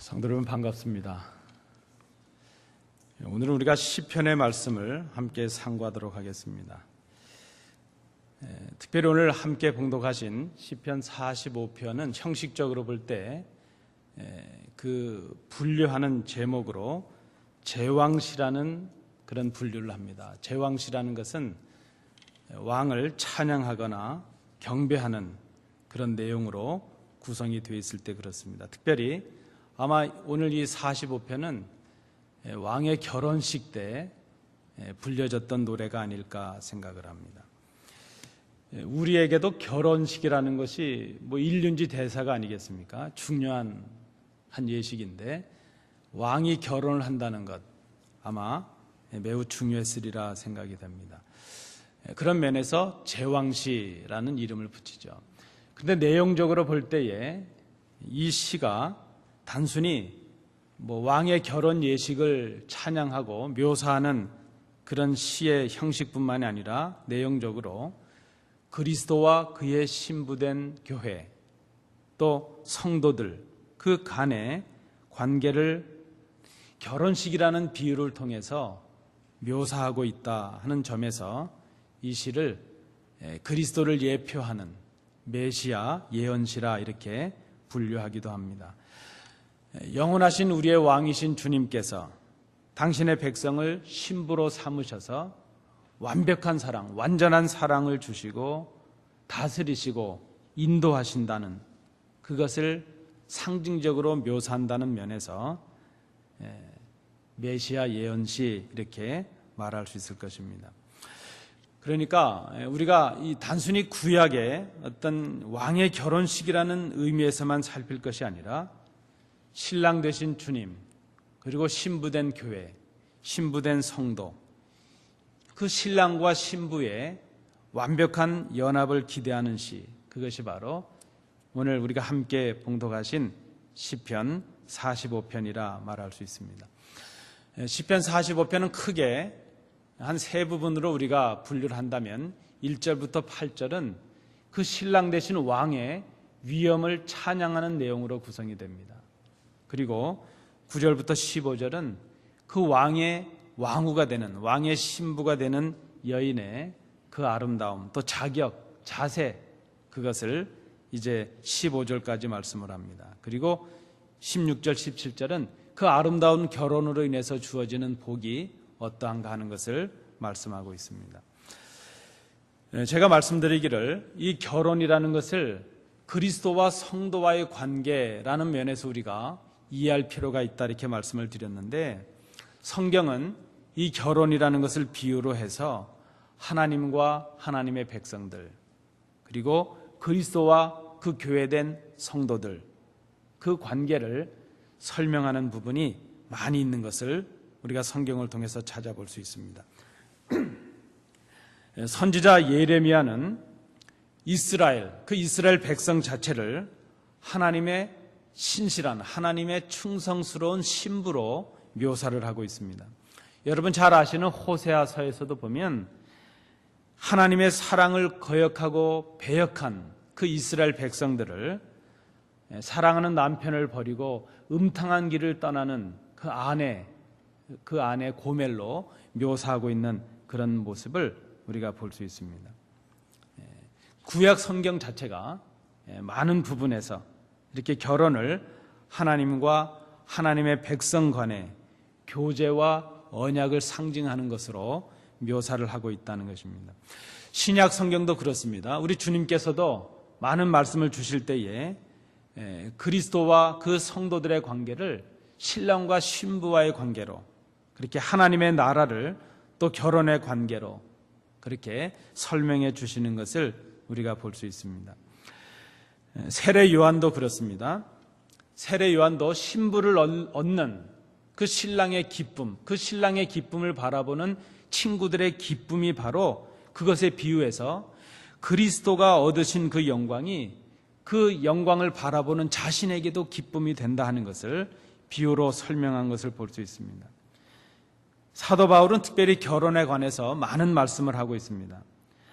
성도 여러분 반갑습니다. 오늘은 우리가 시편의 말씀을 함께 상고하도록 하겠습니다. 특별히 오늘 함께 봉독하신 시편 45편은 형식적으로 볼 때 그 분류하는 제목으로 제왕시라는 그런 분류를 합니다. 제왕시라는 것은 왕을 찬양하거나 경배하는 그런 내용으로 구성이 되어 있을 때 그렇습니다. 특별히 아마 오늘 이 45편은 왕의 결혼식 때 불려졌던 노래가 아닐까 생각을 합니다. 우리에게도 결혼식이라는 것이 일륜지 대사가 아니겠습니까? 중요한 한 예식인데 왕이 결혼을 한다는 것 아마 매우 중요했으리라 생각이 됩니다. 그런 면에서 제왕시라는 이름을 붙이죠. 그런데 내용적으로 볼 때에 이 시가 단순히 왕의 결혼 예식을 찬양하고 묘사하는 그런 시의 형식뿐만이 아니라 내용적으로 그리스도와 그의 신부된 교회 또 성도들 그 간의 관계를 결혼식이라는 비유를 통해서 묘사하고 있다 하는 점에서 이 시를 그리스도를 예표하는 메시아 예언시라 이렇게 분류하기도 합니다. 영원하신 우리의 왕이신 주님께서 당신의 백성을 신부로 삼으셔서 완벽한 사랑, 완전한 사랑을 주시고 다스리시고 인도하신다는 그것을 상징적으로 묘사한다는 면에서 메시아 예언시 이렇게 말할 수 있을 것입니다. 그러니까 우리가 이 단순히 구약의 어떤 왕의 결혼식이라는 의미에서만 살필 것이 아니라 신랑 되신 주님 그리고 신부된 교회, 신부된 성도 그 신랑과 신부의 완벽한 연합을 기대하는 시 그것이 바로 오늘 우리가 함께 봉독하신 시편 45편이라 말할 수 있습니다. 시편 45편은 크게 한 세 부분으로 우리가 분류를 한다면 1절부터 8절은 그 신랑 되신 왕의 위엄을 찬양하는 내용으로 구성이 됩니다. 그리고 9절부터 15절은 그 왕의 왕후가 되는 왕의 신부가 되는 여인의 그 아름다움 또 자격, 자세 그것을 이제 15절까지 말씀을 합니다. 그리고 16절, 17절은 그 아름다운 결혼으로 인해서 주어지는 복이 어떠한가 하는 것을 말씀하고 있습니다. 제가 말씀드리기를 이 결혼이라는 것을 그리스도와 성도와의 관계라는 면에서 우리가 이해할 필요가 있다 이렇게 말씀을 드렸는데 성경은 이 결혼이라는 것을 비유로 해서 하나님과 하나님의 백성들 그리고 그리스도와 그 교회된 성도들 그 관계를 설명하는 부분이 많이 있는 것을 우리가 성경을 통해서 찾아볼 수 있습니다. 선지자 예레미야는 이스라엘, 그 이스라엘 백성 자체를 하나님의 신실한 하나님의 충성스러운 신부로 묘사를 하고 있습니다. 여러분 잘 아시는 호세아서에서도 보면 하나님의 사랑을 거역하고 배역한 그 이스라엘 백성들을 사랑하는 남편을 버리고 음탕한 길을 떠나는 그 아내 고멜로 묘사하고 있는 그런 모습을 우리가 볼 수 있습니다. 구약 성경 자체가 많은 부분에서 이렇게 결혼을 하나님과 하나님의 백성 간의 교제와 언약을 상징하는 것으로 묘사를 하고 있다는 것입니다. 신약 성경도 그렇습니다. 우리 주님께서도 많은 말씀을 주실 때에 그리스도와 그 성도들의 관계를 신랑과 신부와의 관계로 그렇게 하나님의 나라를 또 결혼의 관계로 그렇게 설명해 주시는 것을 우리가 볼 수 있습니다. 세례 요한도 그렇습니다. 세례 요한도 신부를 얻는 그 신랑의 기쁨, 그 신랑의 기쁨을 바라보는 친구들의 기쁨이 바로 그것에 비유해서 그리스도가 얻으신 그 영광이 그 영광을 바라보는 자신에게도 기쁨이 된다 하는 것을 비유로 설명한 것을 볼 수 있습니다. 사도 바울은 특별히 결혼에 관해서 많은 말씀을 하고 있습니다.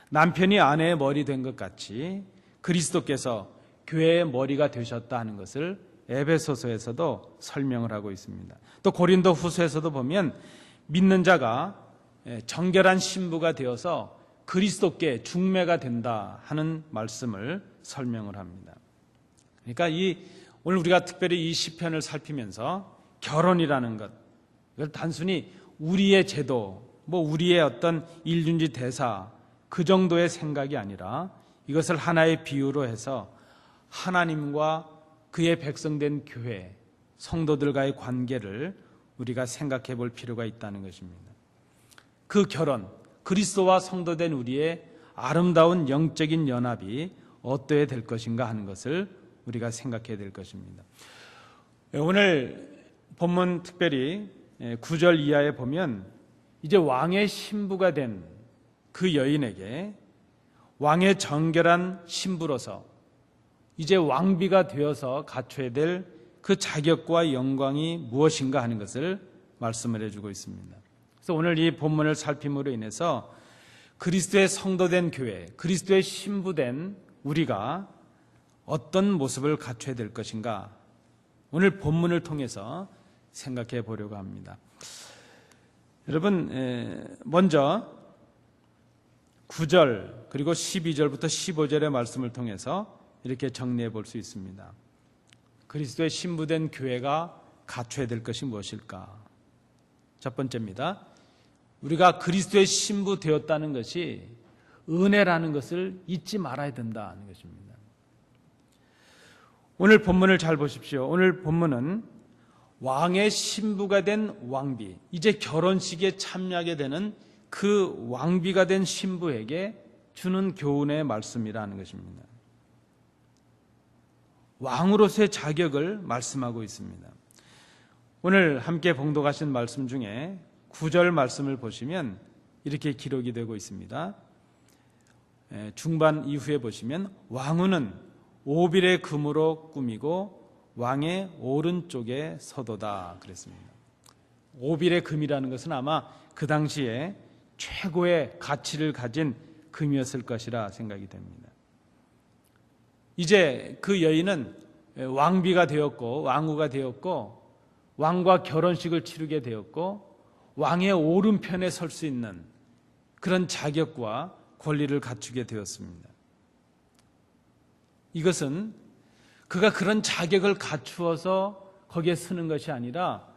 남편이 아내의 머리 된 것 같이 그리스도께서 교회의 머리가 되셨다 하는 것을 에베소서에서도 설명을 하고 있습니다. 또 고린도 후서에서도 보면 믿는 자가 정결한 신부가 되어서 그리스도께 중매가 된다 하는 말씀을 설명을 합니다. 그러니까 오늘 우리가 특별히 이 시편을 살피면서 결혼이라는 것, 이걸 단순히 우리의 제도, 우리의 어떤 일륜지 대사 그 정도의 생각이 아니라 이것을 하나의 비유로 해서 하나님과 그의 백성된 교회, 성도들과의 관계를 우리가 생각해 볼 필요가 있다는 것입니다. 그 결혼, 그리스도와 성도된 우리의 아름다운 영적인 연합이 어떠해야 될 것인가 하는 것을 우리가 생각해야 될 것입니다. 오늘 본문 특별히 9절 이하에 보면 이제 왕의 신부가 된 그 여인에게 왕의 정결한 신부로서 이제 왕비가 되어서 갖춰야 될 그 자격과 영광이 무엇인가 하는 것을 말씀을 해주고 있습니다. 그래서 오늘 이 본문을 살핌으로 인해서 그리스도의 성도된 교회, 그리스도의 신부된 우리가 어떤 모습을 갖춰야 될 것인가 오늘 본문을 통해서 생각해 보려고 합니다. 여러분, 먼저 9절 그리고 12절부터 15절의 말씀을 통해서 이렇게 정리해 볼 수 있습니다. 그리스도의 신부된 교회가 갖춰야 될 것이 무엇일까? 첫 번째입니다. 우리가 그리스도의 신부 되었다는 것이 은혜라는 것을 잊지 말아야 된다는 것입니다. 오늘 본문을 잘 보십시오. 오늘 본문은 왕의 신부가 된 왕비, 이제 결혼식에 참여하게 되는 그 왕비가 된 신부에게 주는 교훈의 말씀이라는 것입니다. 왕으로서의 자격을 말씀하고 있습니다. 오늘 함께 봉독하신 말씀 중에 9절 말씀을 보시면 이렇게 기록이 되고 있습니다. 중반 이후에 보시면 왕후는 오빌의 금으로 꾸미고 왕의 오른쪽에 서도다 그랬습니다. 오빌의 금이라는 것은 아마 그 당시에 최고의 가치를 가진 금이었을 것이라 생각이 됩니다. 이제 그 여인은 왕비가 되었고 왕후가 되었고 왕과 결혼식을 치르게 되었고 왕의 오른편에 설 수 있는 그런 자격과 권리를 갖추게 되었습니다. 이것은 그가 그런 자격을 갖추어서 거기에 서는 것이 아니라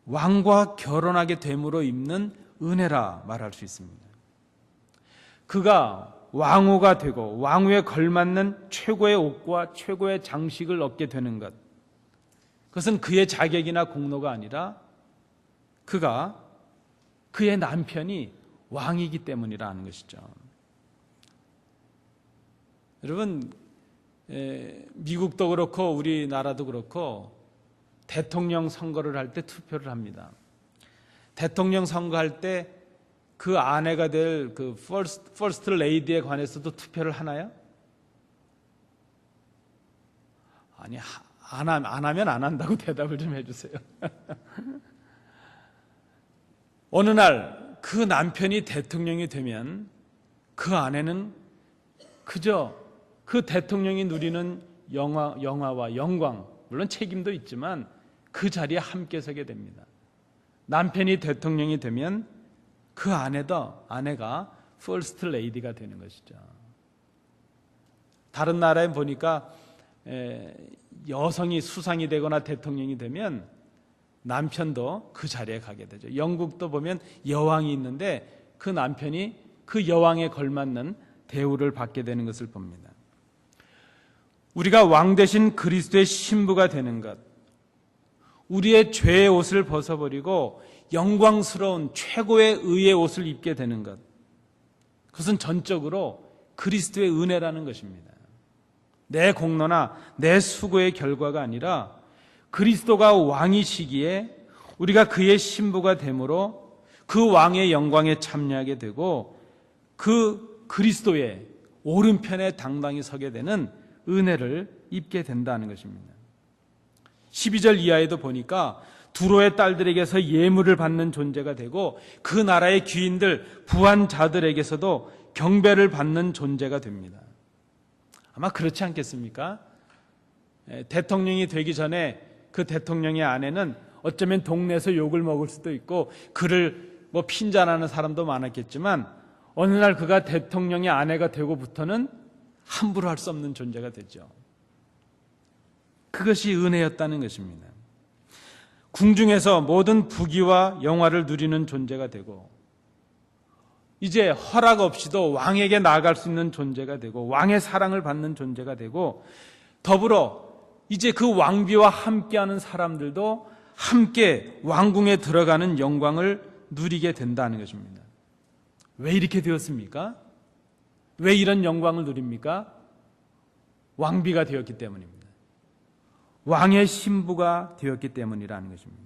왕과 결혼하게 됨으로 입는 은혜라 말할 수 있습니다. 그가 왕후가 되고 왕후에 걸맞는 최고의 옷과 최고의 장식을 얻게 되는 것, 그것은 그의 자격이나 공로가 아니라 그의 남편이 왕이기 때문이라는 것이죠. 여러분, 미국도 그렇고 우리나라도 그렇고 대통령 선거를 할 때 투표를 합니다. 대통령 선거할 때 그 아내가 될 그 퍼스트 레이디에 관해서도 투표를 하나요? 아니, 안 하면 안 한다고 대답을 좀 해주세요. 어느 날 그 남편이 대통령이 되면 그 아내는 그저 그 대통령이 누리는 영화와 영광, 물론 책임도 있지만 그 자리에 함께 서게 됩니다. 남편이 대통령이 되면 그 아내가 퍼스트 레이디가 되는 것이죠. 다른 나라에 보니까 여성이 수상이 되거나 대통령이 되면 남편도 그 자리에 가게 되죠. 영국도 보면 여왕이 있는데 그 남편이 그 여왕에 걸맞는 대우를 받게 되는 것을 봅니다. 우리가 왕 대신 그리스도의 신부가 되는 것, 우리의 죄의 옷을 벗어버리고 영광스러운 최고의 의의 옷을 입게 되는 것, 그것은 전적으로 그리스도의 은혜라는 것입니다. 내 공로나 내 수고의 결과가 아니라 그리스도가 왕이시기에 우리가 그의 신부가 되므로 그 왕의 영광에 참여하게 되고 그 그리스도의 오른편에 당당히 서게 되는 은혜를 입게 된다는 것입니다. 12절 이하에도 보니까 두로의 딸들에게서 예물을 받는 존재가 되고 그 나라의 귀인들, 부한자들에게서도 경배를 받는 존재가 됩니다. 아마 그렇지 않겠습니까? 대통령이 되기 전에 그 대통령의 아내는 어쩌면 동네에서 욕을 먹을 수도 있고 그를 핀잔하는 사람도 많았겠지만 어느 날 그가 대통령의 아내가 되고부터는 함부로 할 수 없는 존재가 되죠. 그것이 은혜였다는 것입니다. 궁중에서 모든 부귀와 영화를 누리는 존재가 되고 이제 허락 없이도 왕에게 나아갈 수 있는 존재가 되고 왕의 사랑을 받는 존재가 되고 더불어 이제 그 왕비와 함께하는 사람들도 함께 왕궁에 들어가는 영광을 누리게 된다는 것입니다. 왜 이렇게 되었습니까? 왜 이런 영광을 누립니까? 왕비가 되었기 때문입니다. 왕의 신부가 되었기 때문이라는 것입니다.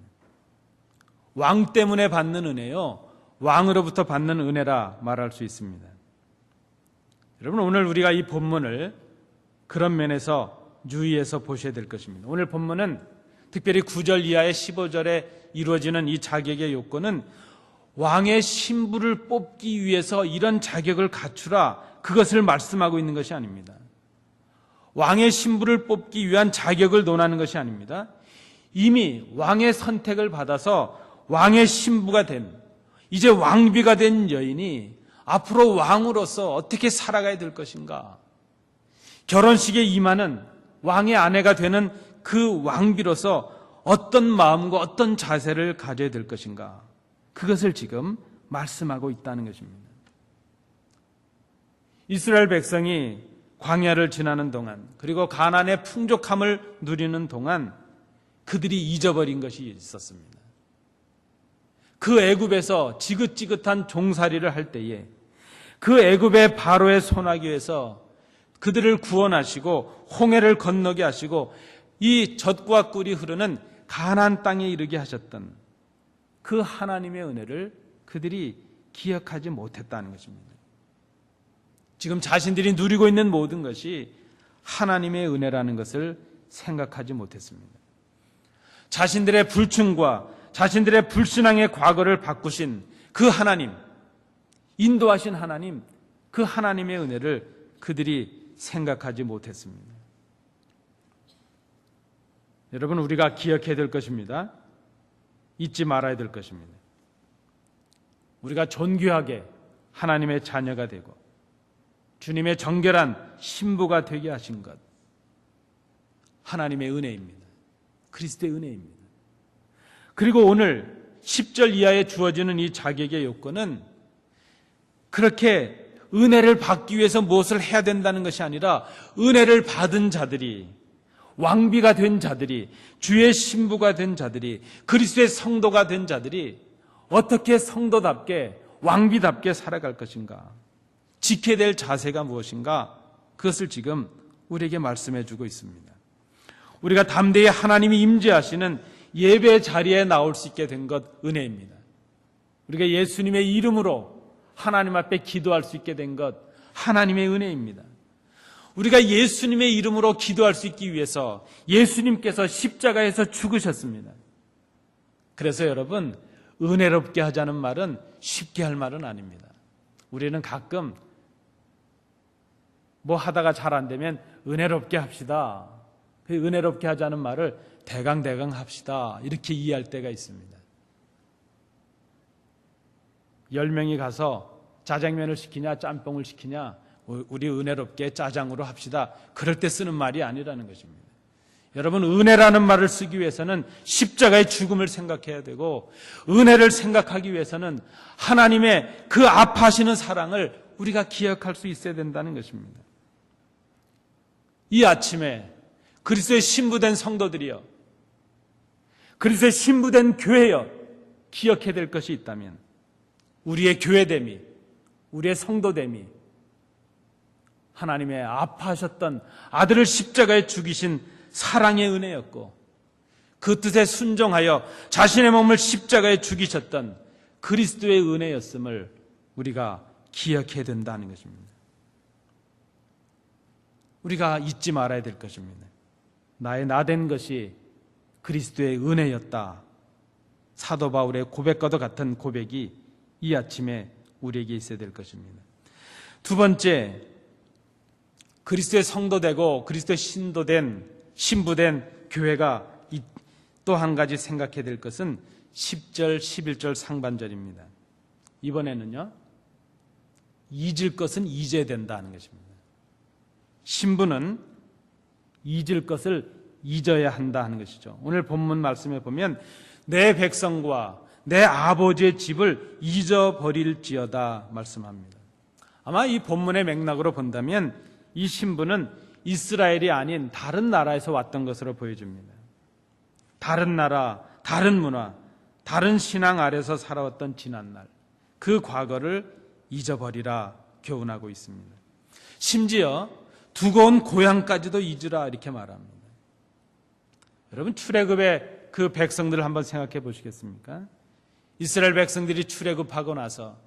왕 때문에 받는 은혜요, 왕으로부터 받는 은혜라 말할 수 있습니다. 여러분, 오늘 우리가 이 본문을 그런 면에서 유의해서 보셔야 될 것입니다. 오늘 본문은 특별히 9절 이하의 15절에 이루어지는 이 자격의 요건은 왕의 신부를 뽑기 위해서 이런 자격을 갖추라, 그것을 말씀하고 있는 것이 아닙니다. 왕의 신부를 뽑기 위한 자격을 논하는 것이 아닙니다. 이미 왕의 선택을 받아서 왕의 신부가 된, 이제 왕비가 된 여인이 앞으로 왕으로서 어떻게 살아가야 될 것인가, 결혼식에 임하는 왕의 아내가 되는 그 왕비로서 어떤 마음과 어떤 자세를 가져야 될 것인가, 그것을 지금 말씀하고 있다는 것입니다. 이스라엘 백성이 광야를 지나는 동안, 그리고 가나안의 풍족함을 누리는 동안 그들이 잊어버린 것이 있었습니다. 그 애굽에서 지긋지긋한 종살이를 할 때에 그 애굽의 바로의 손아귀에서 그들을 구원하시고 홍해를 건너게 하시고 이 젖과 꿀이 흐르는 가나안 땅에 이르게 하셨던 그 하나님의 은혜를 그들이 기억하지 못했다는 것입니다. 지금 자신들이 누리고 있는 모든 것이 하나님의 은혜라는 것을 생각하지 못했습니다. 자신들의 불충과 자신들의 불신앙의 과거를 바꾸신 그 하나님, 인도하신 하나님, 그 하나님의 은혜를 그들이 생각하지 못했습니다. 여러분, 우리가 기억해야 될 것입니다. 잊지 말아야 될 것입니다. 우리가 존귀하게 하나님의 자녀가 되고 주님의 정결한 신부가 되게 하신 것, 하나님의 은혜입니다. 그리스도의 은혜입니다. 그리고 오늘 10절 이하에 주어지는 이 자격의 요건은 그렇게 은혜를 받기 위해서 무엇을 해야 된다는 것이 아니라 은혜를 받은 자들이, 왕비가 된 자들이, 주의 신부가 된 자들이, 그리스도의 성도가 된 자들이 어떻게 성도답게 왕비답게 살아갈 것인가, 지켜야 될 자세가 무엇인가, 그것을 지금 우리에게 말씀해 주고 있습니다. 우리가 담대히 하나님이 임재하시는 예배 자리에 나올 수 있게 된 것 은혜입니다. 우리가 예수님의 이름으로 하나님 앞에 기도할 수 있게 된 것 하나님의 은혜입니다. 우리가 예수님의 이름으로 기도할 수 있기 위해서 예수님께서 십자가에서 죽으셨습니다. 그래서 여러분, 은혜롭게 하자는 말은 쉽게 할 말은 아닙니다. 우리는 가끔 뭐 하다가 잘 안 되면 은혜롭게 합시다, 그 은혜롭게 하자는 말을 대강대강 합시다, 이렇게 이해할 때가 있습니다. 10명이 가서 짜장면을 시키냐 짬뽕을 시키냐, 우리 은혜롭게 짜장으로 합시다, 그럴 때 쓰는 말이 아니라는 것입니다. 여러분, 은혜라는 말을 쓰기 위해서는 십자가의 죽음을 생각해야 되고, 은혜를 생각하기 위해서는 하나님의 그 아파하시는 사랑을 우리가 기억할 수 있어야 된다는 것입니다. 이 아침에 그리스도의 신부된 성도들이여, 그리스도의 신부된 교회여, 기억해야 될 것이 있다면 우리의 교회됨이, 우리의 성도됨이 하나님의 아파하셨던 아들을 십자가에 죽이신 사랑의 은혜였고, 그 뜻에 순종하여 자신의 몸을 십자가에 죽이셨던 그리스도의 은혜였음을 우리가 기억해야 된다는 것입니다. 우리가 잊지 말아야 될 것입니다. 나의 나된 것이 그리스도의 은혜였다. 사도 바울의 고백과도 같은 고백이 이 아침에 우리에게 있어야 될 것입니다. 두 번째, 그리스도의 성도되고 그리스도의 신도된 신부된 교회가 또 한 가지 생각해야 될 것은 10절, 11절 상반절입니다. 이번에는요, 잊을 것은 잊어야 된다는 것입니다. 신부는 잊을 것을 잊어야 한다 하는 것이죠. 오늘 본문 말씀에 보면 내 백성과 내 아버지의 집을 잊어버릴지어다 말씀합니다. 아마 이 본문의 맥락으로 본다면 이 신부는 이스라엘이 아닌 다른 나라에서 왔던 것으로 보여집니다. 다른 나라, 다른 문화, 다른 신앙 아래서 살아왔던 지난날, 그 과거를 잊어버리라 교훈하고 있습니다. 심지어 두고 온 고향까지도 잊으라 이렇게 말합니다. 여러분, 출애굽의 그 백성들을 한번 생각해 보시겠습니까? 이스라엘 백성들이 출애굽하고 나서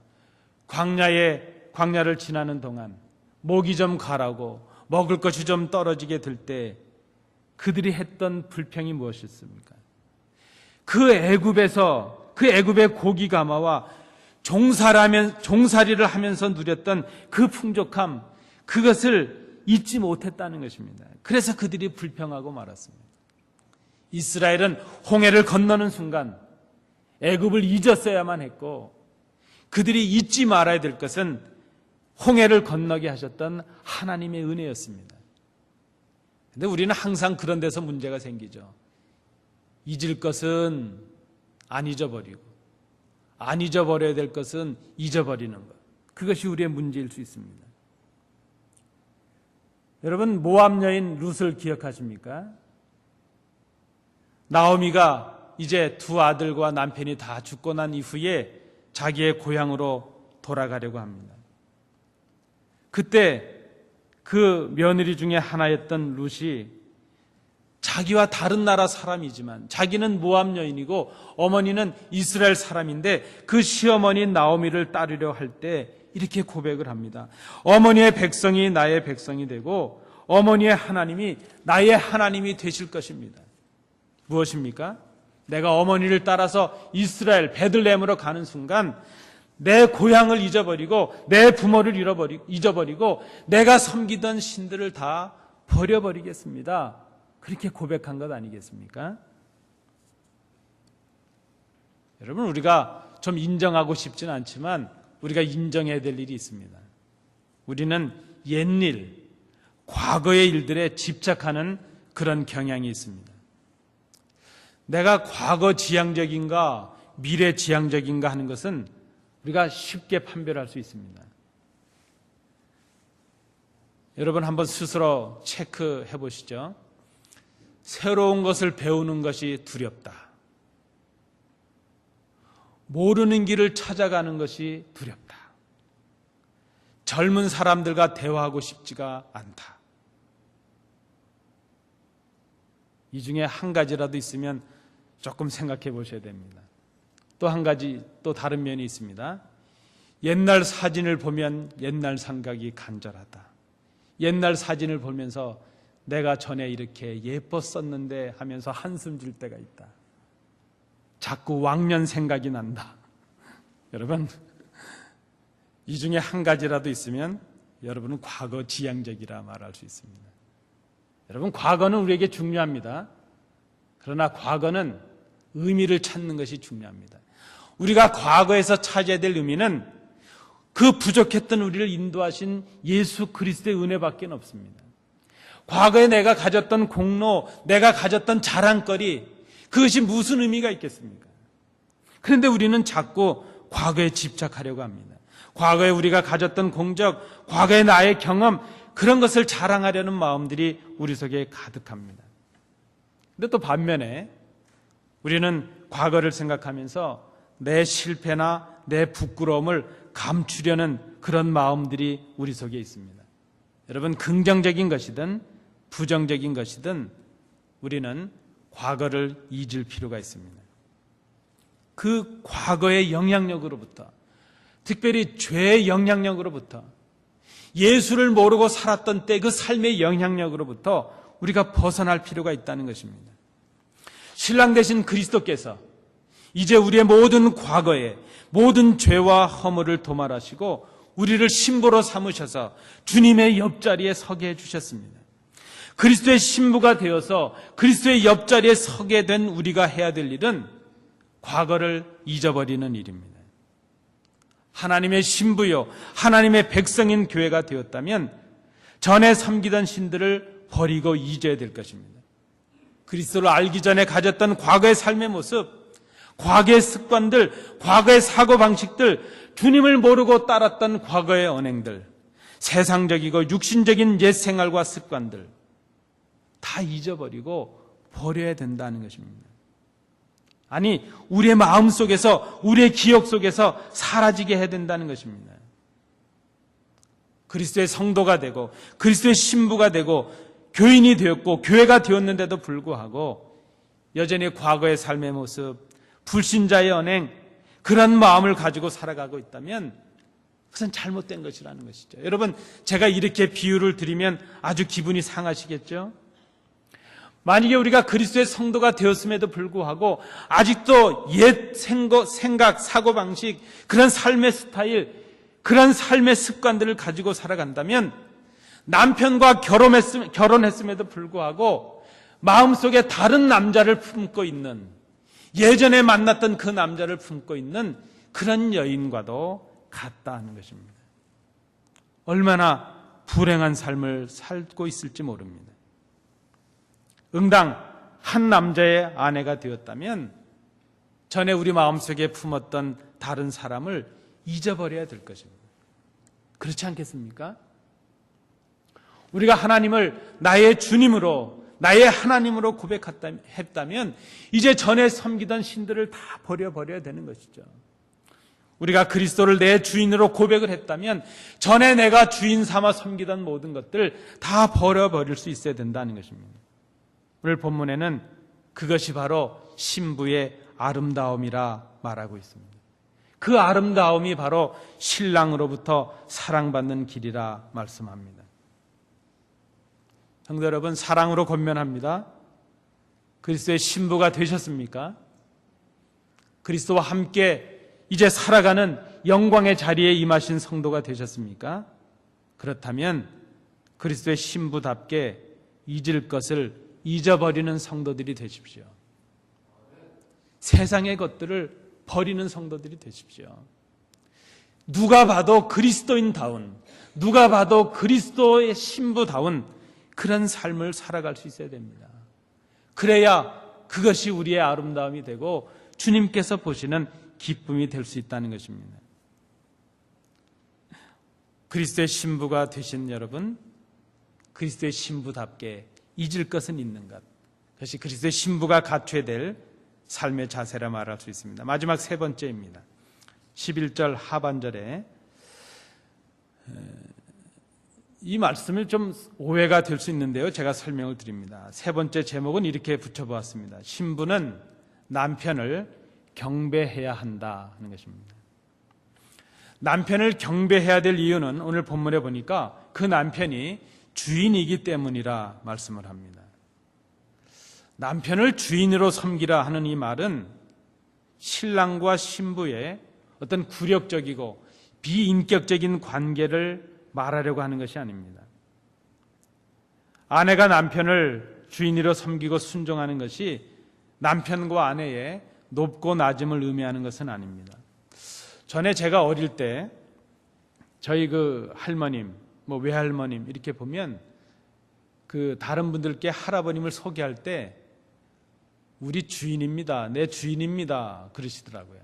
광야를 지나는 동안 목이 좀 가라고 먹을 것이 좀 떨어지게 될 때 그들이 했던 불평이 무엇이었습니까? 그 애굽의 고기 가마와 종살이를 하면서 누렸던 그 풍족함, 그것을 잊지 못했다는 것입니다. 그래서 그들이 불평하고 말았습니다. 이스라엘은 홍해를 건너는 순간 애굽을 잊었어야만 했고, 그들이 잊지 말아야 될 것은 홍해를 건너게 하셨던 하나님의 은혜였습니다. 그런데 우리는 항상 그런 데서 문제가 생기죠. 잊을 것은 안 잊어버리고, 안 잊어버려야 될 것은 잊어버리는 것, 그것이 우리의 문제일 수 있습니다. 여러분, 모압 여인 룻을 기억하십니까? 나오미가 이제 두 아들과 남편이 다 죽고 난 이후에 자기의 고향으로 돌아가려고 합니다. 그때 그 며느리 중에 하나였던 룻이 자기와 다른 나라 사람이지만 자기는 모압 여인이고 어머니는 이스라엘 사람인데 그 시어머니 나오미를 따르려 할 때 이렇게 고백을 합니다. 어머니의 백성이 나의 백성이 되고 어머니의 하나님이 나의 하나님이 되실 것입니다. 무엇입니까? 내가 어머니를 따라서 이스라엘 베들레헴으로 가는 순간 내 고향을 잊어버리고 내 부모를 잊어버리고 내가 섬기던 신들을 다 버려버리겠습니다. 그렇게 고백한 것 아니겠습니까? 여러분, 우리가 좀 인정하고 싶지는 않지만 우리가 인정해야 될 일이 있습니다. 우리는 옛일, 과거의 일들에 집착하는 그런 경향이 있습니다. 내가 과거 지향적인가 미래 지향적인가 하는 것은 우리가 쉽게 판별할 수 있습니다. 여러분, 한번 스스로 체크해 보시죠. 새로운 것을 배우는 것이 두렵다. 모르는 길을 찾아가는 것이 두렵다. 젊은 사람들과 대화하고 싶지가 않다. 이 중에 한 가지라도 있으면 조금 생각해 보셔야 됩니다. 또 한 가지, 또 다른 면이 있습니다. 옛날 사진을 보면 옛날 생각이 간절하다. 옛날 사진을 보면서 내가 전에 이렇게 예뻤었는데 하면서 한숨 질 때가 있다. 자꾸 왕년 생각이 난다. 여러분, 이 중에 한 가지라도 있으면 여러분은 과거 지향적이라 말할 수 있습니다. 여러분, 과거는 우리에게 중요합니다. 그러나 과거는 의미를 찾는 것이 중요합니다. 우리가 과거에서 찾아야 될 의미는 그 부족했던 우리를 인도하신 예수 그리스도의 은혜밖에 없습니다. 과거에 내가 가졌던 공로, 내가 가졌던 자랑거리, 그것이 무슨 의미가 있겠습니까? 그런데 우리는 자꾸 과거에 집착하려고 합니다. 과거에 우리가 가졌던 공적, 과거의 나의 경험, 그런 것을 자랑하려는 마음들이 우리 속에 가득합니다. 근데 또 반면에 우리는 과거를 생각하면서 내 실패나 내 부끄러움을 감추려는 그런 마음들이 우리 속에 있습니다. 여러분, 긍정적인 것이든 부정적인 것이든 우리는 과거를 잊을 필요가 있습니다. 그 과거의 영향력으로부터, 특별히 죄의 영향력으로부터, 예수를 모르고 살았던 때 그 삶의 영향력으로부터 우리가 벗어날 필요가 있다는 것입니다. 신랑 되신 그리스도께서 이제 우리의 모든 과거에 모든 죄와 허물을 도말하시고 우리를 신부로 삼으셔서 주님의 옆자리에 서게 해주셨습니다. 그리스도의 신부가 되어서 그리스도의 옆자리에 서게 된 우리가 해야 될 일은 과거를 잊어버리는 일입니다. 하나님의 신부요, 하나님의 백성인 교회가 되었다면 전에 섬기던 신들을 버리고 잊어야 될 것입니다. 그리스도를 알기 전에 가졌던 과거의 삶의 모습, 과거의 습관들, 과거의 사고방식들, 주님을 모르고 따랐던 과거의 언행들, 세상적이고 육신적인 옛 생활과 습관들 다 잊어버리고 버려야 된다는 것입니다. 아니, 우리의 마음 속에서, 우리의 기억 속에서 사라지게 해야 된다는 것입니다. 그리스도의 성도가 되고 그리스도의 신부가 되고 교인이 되었고 교회가 되었는데도 불구하고 여전히 과거의 삶의 모습, 불신자의 언행, 그런 마음을 가지고 살아가고 있다면 그것은 잘못된 것이라는 것이죠. 여러분, 제가 이렇게 비유를 드리면 아주 기분이 상하시겠죠? 만약에 우리가 그리스도의 성도가 되었음에도 불구하고 아직도 옛 생각, 사고방식, 그런 삶의 스타일, 그런 삶의 습관들을 가지고 살아간다면 남편과 결혼했음에도 불구하고 마음속에 다른 남자를 품고 있는, 예전에 만났던 그 남자를 품고 있는 그런 여인과도 같다는 것입니다. 얼마나 불행한 삶을 살고 있을지 모릅니다. 응당 한 남자의 아내가 되었다면 전에 우리 마음속에 품었던 다른 사람을 잊어버려야 될 것입니다. 그렇지 않겠습니까? 우리가 하나님을 나의 주님으로, 나의 하나님으로 고백했다면 이제 전에 섬기던 신들을 다 버려야 되는 것이죠. 우리가 그리스도를 내 주인으로 고백을 했다면 전에 내가 주인 삼아 섬기던 모든 것들 다 버려버릴 수 있어야 된다는 것입니다. 오늘 본문에는 그것이 바로 신부의 아름다움이라 말하고 있습니다. 그 아름다움이 바로 신랑으로부터 사랑받는 길이라 말씀합니다. 성도 여러분, 사랑으로 권면합니다. 그리스도의 신부가 되셨습니까? 그리스도와 함께 이제 살아가는 영광의 자리에 임하신 성도가 되셨습니까? 그렇다면 그리스도의 신부답게 잊을 것을 잊어버리는 성도들이 되십시오. 세상의 것들을 버리는 성도들이 되십시오. 누가 봐도 그리스도인다운, 누가 봐도 그리스도의 신부다운 그런 삶을 살아갈 수 있어야 됩니다. 그래야 그것이 우리의 아름다움이 되고 주님께서 보시는 기쁨이 될 수 있다는 것입니다. 그리스도의 신부가 되신 여러분, 그리스도의 신부답게 잊을 것은 있는 것, 그것이 그리스도의 신부가 갖춰야 될 삶의 자세라 말할 수 있습니다. 마지막 세 번째입니다. 11절 하반절에 이 말씀이 좀 오해가 될 수 있는데요, 제가 설명을 드립니다. 세 번째 제목은 이렇게 붙여보았습니다. 신부는 남편을 경배해야 한다는 것입니다. 남편을 경배해야 될 이유는 오늘 본문에 보니까 그 남편이 주인이기 때문이라 말씀을 합니다. 남편을 주인으로 섬기라 하는 이 말은 신랑과 신부의 어떤 굴욕적이고 비인격적인 관계를 말하려고 하는 것이 아닙니다. 아내가 남편을 주인으로 섬기고 순종하는 것이 남편과 아내의 높고 낮음을 의미하는 것은 아닙니다. 전에 제가 어릴 때 저희 그 할머님, 외할머님 이렇게 보면 그 다른 분들께 할아버님을 소개할 때 우리 주인입니다, 내 주인입니다 그러시더라고요.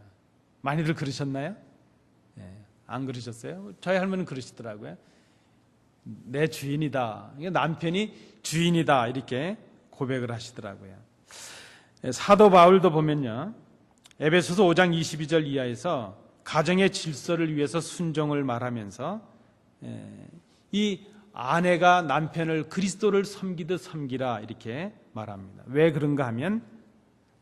많이들 그러셨나요? 네, 안 그러셨어요? 저희 할머니는 그러시더라고요. 내 주인이다, 남편이 주인이다 이렇게 고백을 하시더라고요. 사도 바울도 보면요, 에베소서 5장 22절 이하에서 가정의 질서를 위해서 순종을 말하면서 이 아내가 남편을 그리스도를 섬기듯 섬기라 이렇게 말합니다. 왜 그런가 하면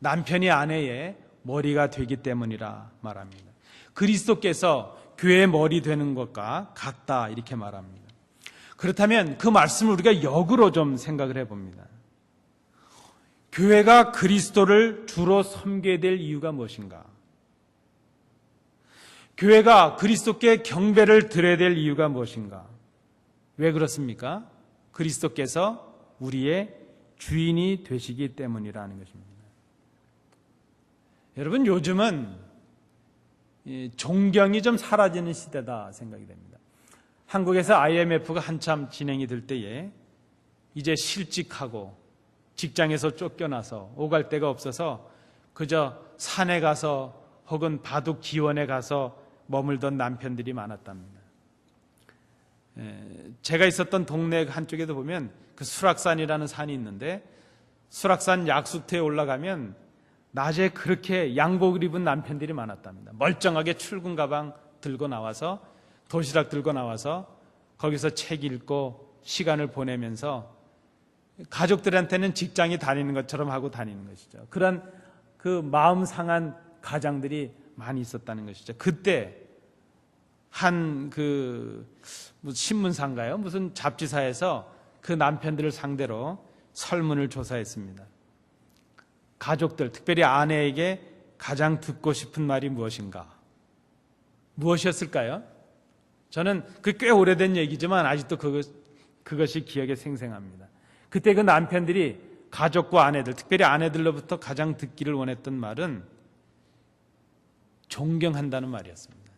남편이 아내의 머리가 되기 때문이라 말합니다. 그리스도께서 교회의 머리 되는 것과 같다 이렇게 말합니다. 그렇다면 그 말씀을 우리가 역으로 좀 생각을 해봅니다. 교회가 그리스도를 주로 섬겨야 될 이유가 무엇인가? 교회가 그리스도께 경배를 드려야 될 이유가 무엇인가? 왜 그렇습니까? 그리스도께서 우리의 주인이 되시기 때문이라는 것입니다. 여러분, 요즘은 존경이 좀 사라지는 시대다 생각이 됩니다. 한국에서 IMF가 한참 진행이 될 때에 이제 실직하고 직장에서 쫓겨나서 오갈 데가 없어서 그저 산에 가서 혹은 바둑 기원에 가서 머물던 남편들이 많았답니다. 제가 있었던 동네 한쪽에도 보면 그 수락산이라는 산이 있는데 수락산 약수터에 올라가면 낮에 그렇게 양복을 입은 남편들이 많았답니다. 멀쩡하게 출근 가방 들고 나와서 도시락 들고 나와서 거기서 책 읽고 시간을 보내면서 가족들한테는 직장이 다니는 것처럼 하고 다니는 것이죠. 그런 그 마음 상한 가장들이 많이 있었다는 것이죠. 그때 한 신문사인가요? 무슨 잡지사에서 그 남편들을 상대로 설문을 조사했습니다. 가족들, 특별히 아내에게 가장 듣고 싶은 말이 무엇인가? 무엇이었을까요? 저는 그 꽤 오래된 얘기지만 아직도 그것이 기억에 생생합니다. 그때 그 남편들이 가족과 아내들, 특별히 아내들로부터 가장 듣기를 원했던 말은 존경한다는 말이었습니다.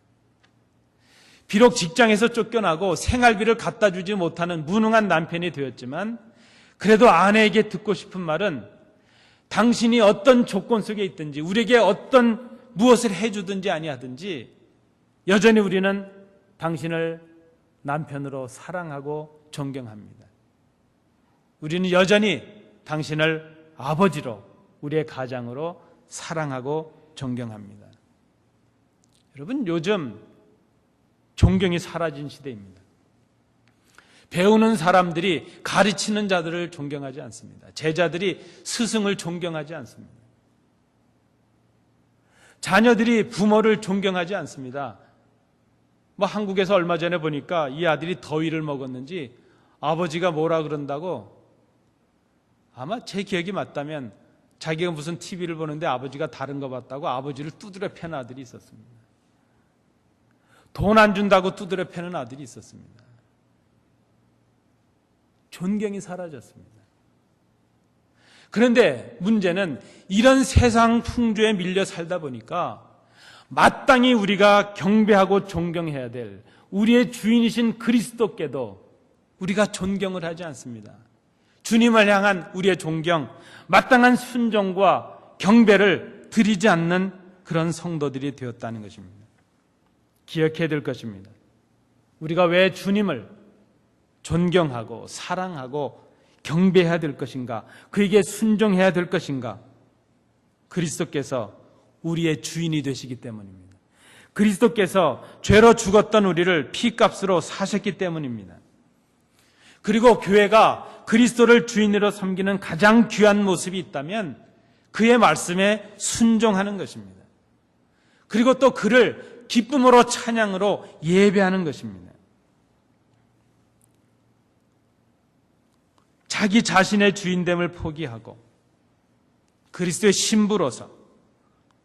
비록 직장에서 쫓겨나고 생활비를 갖다 주지 못하는 무능한 남편이 되었지만 그래도 아내에게 듣고 싶은 말은 당신이 어떤 조건 속에 있든지 우리에게 어떤 무엇을 해주든지 아니하든지 여전히 우리는 당신을 남편으로 사랑하고 존경합니다. 우리는 여전히 당신을 아버지로 우리의 가장으로 사랑하고 존경합니다. 여러분, 요즘 존경이 사라진 시대입니다. 배우는 사람들이 가르치는 자들을 존경하지 않습니다. 제자들이 스승을 존경하지 않습니다. 자녀들이 부모를 존경하지 않습니다. 한국에서 얼마 전에 보니까 이 아들이 더위를 먹었는지 아버지가 뭐라 그런다고, 아마 제 기억이 맞다면 자기가 무슨 TV를 보는데 아버지가 다른 거 봤다고 아버지를 두드려 패는 아들이 있었습니다. 돈 안 준다고 두드려 패는 아들이 있었습니다. 존경이 사라졌습니다. 그런데 문제는 이런 세상 풍조에 밀려 살다 보니까 마땅히 우리가 경배하고 존경해야 될 우리의 주인이신 그리스도께도 우리가 존경을 하지 않습니다. 주님을 향한 우리의 존경, 마땅한 순종과 경배를 드리지 않는 그런 성도들이 되었다는 것입니다. 기억해야 될 것입니다. 우리가 왜 주님을 존경하고 사랑하고 경배해야 될 것인가? 그에게 순종해야 될 것인가? 그리스도께서 우리의 주인이 되시기 때문입니다. 그리스도께서 죄로 죽었던 우리를 피값으로 사셨기 때문입니다. 그리고 교회가 그리스도를 주인으로 섬기는 가장 귀한 모습이 있다면 그의 말씀에 순종하는 것입니다. 그리고 또 그를 기쁨으로 찬양으로 예배하는 것입니다. 자기 자신의 주인됨을 포기하고 그리스도의 신부로서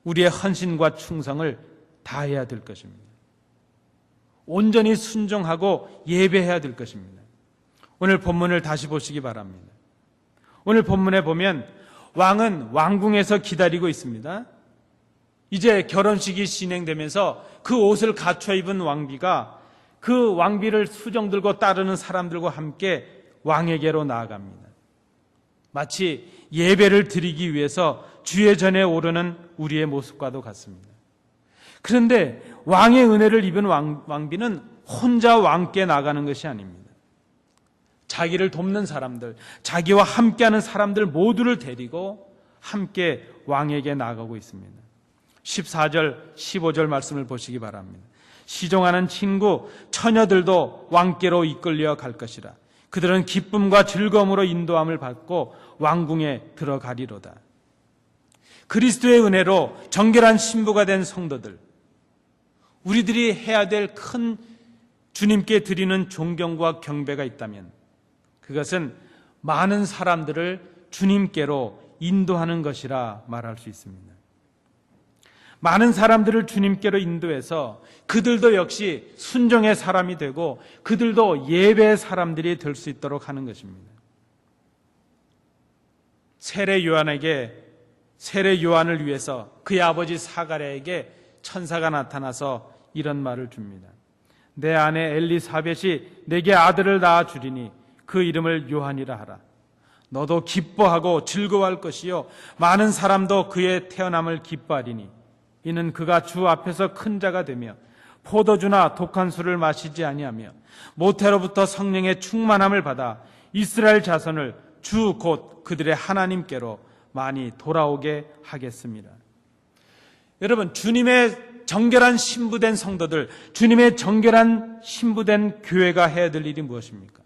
우리의 헌신과 충성을 다해야 될 것입니다. 온전히 순종하고 예배해야 될 것입니다. 오늘 본문을 다시 보시기 바랍니다. 오늘 본문에 보면 왕은 왕궁에서 기다리고 있습니다. 이제 결혼식이 진행되면서 그 옷을 갖춰 입은 왕비가 그 왕비를 수정 들고 따르는 사람들과 함께 왕에게로 나아갑니다. 마치 예배를 드리기 위해서 주의 전에 오르는 우리의 모습과도 같습니다. 그런데 왕의 은혜를 입은 왕비는 혼자 왕께 나가는 것이 아닙니다. 자기를 돕는 사람들, 자기와 함께하는 사람들 모두를 데리고 함께 왕에게 나가고 있습니다. 14절, 15절 말씀을 보시기 바랍니다. 시종하는 친구, 처녀들도 왕께로 이끌려 갈 것이라. 그들은 기쁨과 즐거움으로 인도함을 받고 왕궁에 들어가리로다. 그리스도의 은혜로 정결한 신부가 된 성도들, 우리들이 해야 될 큰 주님께 드리는 존경과 경배가 있다면 그것은 많은 사람들을 주님께로 인도하는 것이라 말할 수 있습니다. 많은 사람들을 주님께로 인도해서 그들도 역시 순종의 사람이 되고 그들도 예배의 사람들이 될 수 있도록 하는 것입니다. 세례 요한을 위해서 그의 아버지 사가랴에게 천사가 나타나서 이런 말을 줍니다. 내 아내 엘리사벳이 내게 아들을 낳아 주리니 그 이름을 요한이라 하라. 너도 기뻐하고 즐거워할 것이요 많은 사람도 그의 태어남을 기뻐하리니 이는 그가 주 앞에서 큰 자가 되며 포도주나 독한 술을 마시지 아니하며 모태로부터 성령의 충만함을 받아 이스라엘 자손을 주 곧 그들의 하나님께로 많이 돌아오게 하겠습니다. 여러분, 주님의 정결한 신부된 성도들, 주님의 정결한 신부된 교회가 해야 될 일이 무엇입니까?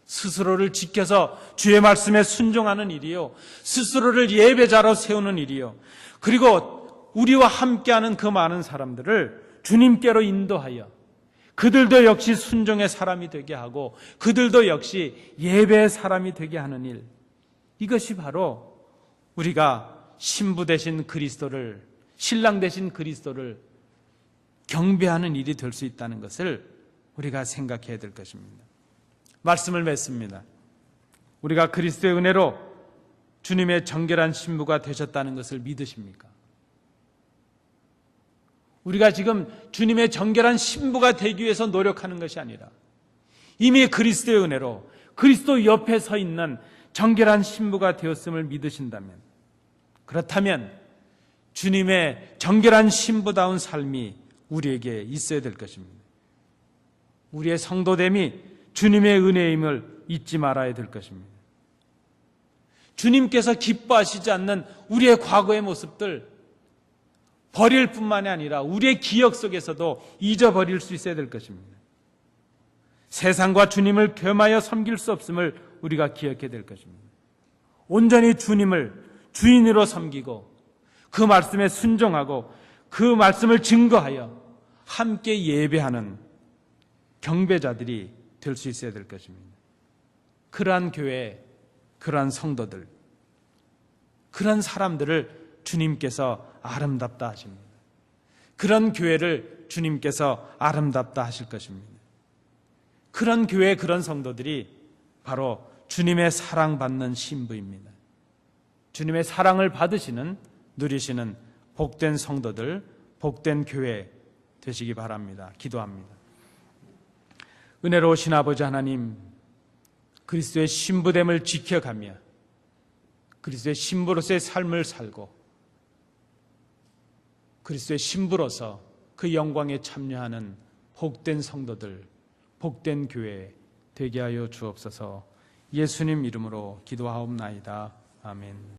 스스로를 지켜서 주의 말씀에 순종하는 일이요, 스스로를 예배자로 세우는 일이요, 그리고 우리와 함께하는 그 많은 사람들을 주님께로 인도하여 그들도 역시 순종의 사람이 되게 하고 그들도 역시 예배의 사람이 되게 하는 일, 이것이 바로 우리가 신부 되신 그리스도를, 신랑 되신 그리스도를 경배하는 일이 될 수 있다는 것을 우리가 생각해야 될 것입니다. 말씀을 맺습니다. 우리가 그리스도의 은혜로 주님의 정결한 신부가 되셨다는 것을 믿으십니까? 우리가 지금 주님의 정결한 신부가 되기 위해서 노력하는 것이 아니라 이미 그리스도의 은혜로 그리스도 옆에 서 있는 정결한 신부가 되었음을 믿으신다면, 그렇다면 주님의 정결한 신부다운 삶이 우리에게 있어야 될 것입니다. 우리의 성도됨이 주님의 은혜임을 잊지 말아야 될 것입니다. 주님께서 기뻐하시지 않는 우리의 과거의 모습들 버릴 뿐만이 아니라 우리의 기억 속에서도 잊어버릴 수 있어야 될 것입니다. 세상과 주님을 겸하여 섬길 수 없음을 우리가 기억해야 될 것입니다. 온전히 주님을 주인으로 섬기고 그 말씀에 순종하고 그 말씀을 증거하여 함께 예배하는 경배자들이 될 수 있어야 될 것입니다. 그러한 교회, 그러한 성도들, 그런 사람들을 주님께서 아름답다 하십니다. 그런 교회를 주님께서 아름답다 하실 것입니다. 그런 교회, 그런 성도들이 바로 주님의 사랑받는 신부입니다. 주님의 사랑을 받으시는, 누리시는 복된 성도들, 복된 교회 되시기 바랍니다. 기도합니다. 은혜로우신 아버지 하나님, 그리스도의 신부됨을 지켜가며 그리스도의 신부로서의 삶을 살고 그리스도의 신부로서 그 영광에 참여하는 복된 성도들, 복된 교회 되게 하여 주옵소서. 예수님 이름으로 기도하옵나이다. 아멘.